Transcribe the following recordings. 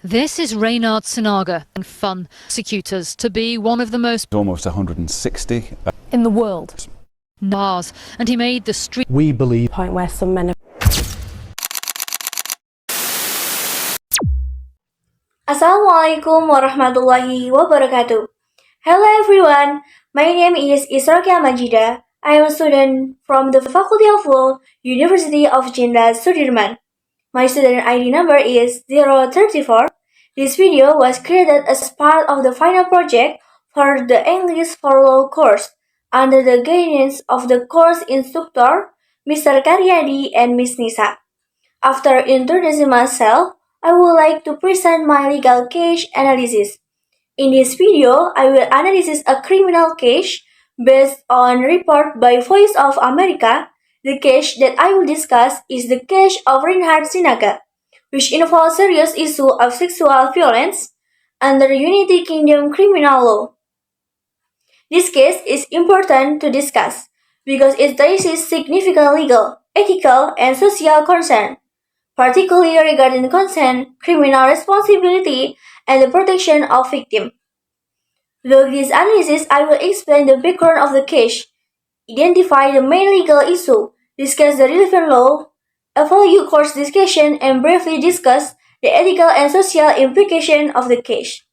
This is Reynard Sinaga and fun prosecutors to be one of the most almost 160 in the world. Mars, and he made the street. We believe point where some men Assalamualaikum warahmatullahi wabarakatuh. Hello everyone, my name is Israkia Majida. I am a student from the Faculty of Law, University of Jenderal Sudirman. My student ID number is 034. This video was created as part of the final project for the English for Law course under the guidance of the course instructor, Mr. Karyadi and Miss Nisa. After introducing myself, I would like to present my legal case analysis. In this video, I will analyze a criminal case based on report by Voice of America. The case that I will discuss is the case of Reinhard Sinaga, which involves serious issue of sexual violence under United Kingdom criminal law. This case is important to discuss because it raises significant legal, ethical, and social concern, particularly regarding consent, criminal responsibility, and the protection of victims. Through this analysis, I will explain the background of the case, identify the main legal issue, discuss the relevant law, evaluate course discussion, and briefly discuss the ethical and social implications of the case.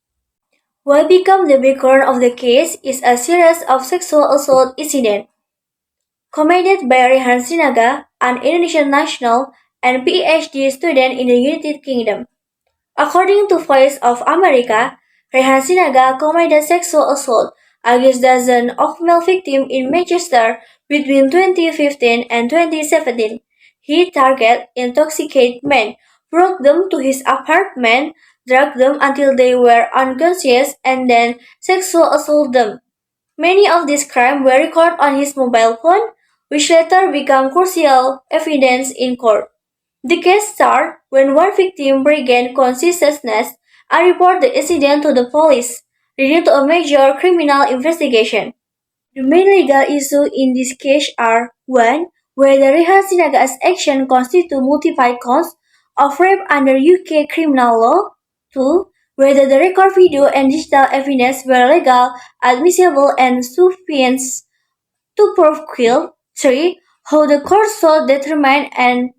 What became the background of the case is a series of sexual assault incidents committed by Reinhard Sinaga, an Indonesian national and PhD student in the United Kingdom. According to Voice of America, Reinhard Sinaga committed sexual assault against dozens of male victims in Manchester between 2015 and 2017. He targeted intoxicated men, brought them to his apartment, drugged them until they were unconscious, and then sexual assaulted them. Many of these crimes were recorded on his mobile phone, which later became crucial evidence in court. The case started when one victim regained consciousness and reported the incident to the police, leading to a major criminal investigation. The main legal issues in this case are 1. Whether Reinhard Sinaga's action constitute multiple counts of rape under UK criminal law. 2. Whether the record video and digital evidence were legal, admissible, and sufficient to prove guilt. 3. How the court should determine an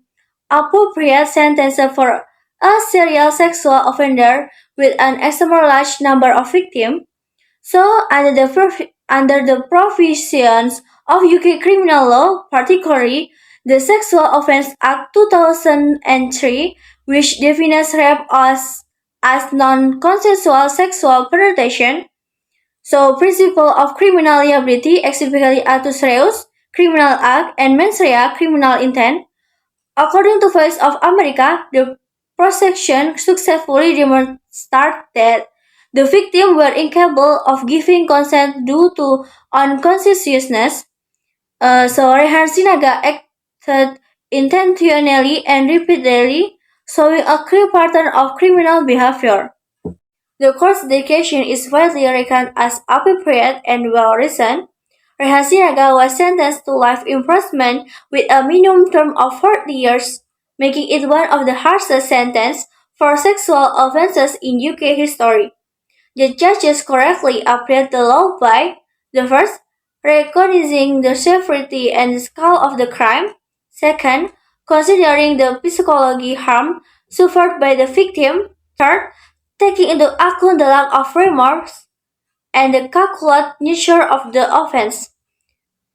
appropriate sentence for a serial sexual offender with an extremely large number of victims. So, under the provisions of UK criminal law, particularly the Sexual Offence Act 2003, which defines rape as non-consensual sexual penetration, so principle of criminal liability, specifically actus reus, criminal act, and mens rea, criminal intent. According to Voice of America, the prosecution successfully demonstrated that the victims were incapable of giving consent due to unconsciousness. So Reinhard Sinaga acted intentionally and repeatedly, showing a clear pattern of criminal behavior. The court's decision is widely recognized as appropriate and well-reasoned. Reinhard Sinaga was sentenced to life imprisonment with a minimum term of 40 years, making it one of the harshest sentences for sexual offenses in UK history. The judges correctly applied the law by the first, recognizing the severity and scale of the crime; second, considering the psychological harm suffered by the victim; third, taking into account the lack of remorse and the calculated nature of the offense.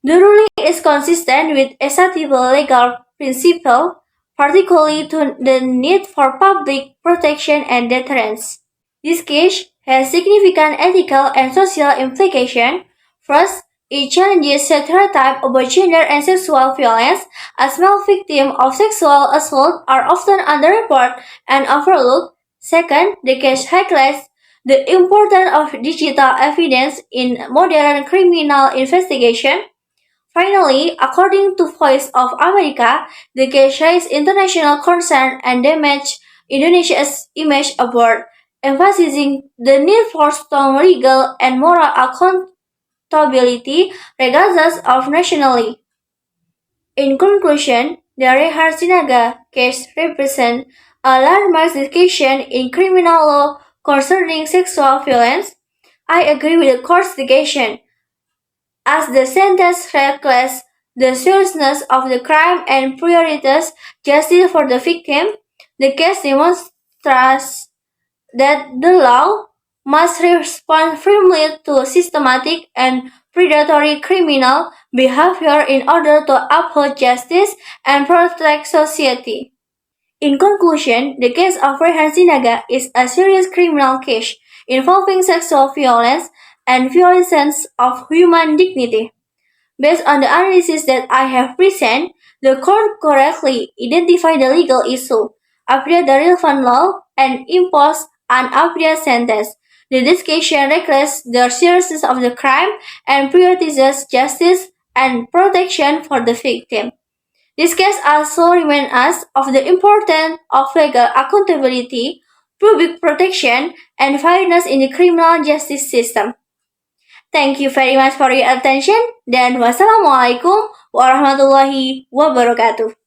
The ruling is consistent with acceptable legal principles, particularly to the need for public protection and deterrence. This case has significant ethical and social implications. First, it challenges stereotypes about gender and sexual violence, as male victims of sexual assault are often underreported and overlooked. Second, the case highlights the importance of digital evidence in modern criminal investigation. Finally, according to Voice of America, the case raised international concern and damaged Indonesia's image abroad, emphasizing the need for strong legal and moral accountability regardless of nationality. In conclusion, the Reinhard Sinaga case represents a landmark decision in criminal law concerning sexual violence. I agree with the court's decision, as the sentence reflects the seriousness of the crime and prioritizes justice for the victim. The case demonstrates that the law must respond firmly to systematic and predatory criminal behavior in order to uphold justice and protect society. In conclusion, the case of Rehan Sinaga is a serious criminal case involving sexual violence and violations of human dignity. Based on the analysis that I have present, the court correctly identified the legal issue, applied the relevant law, and imposed an appropriate sentence. The discussion reflects the seriousness of the crime and prioritizes justice and protection for the victim. This case also reminds us of the importance of legal accountability, public protection, and fairness in the criminal justice system. Thank you very much for your attention dan wassalamualaikum warahmatullahi wabarakatuh.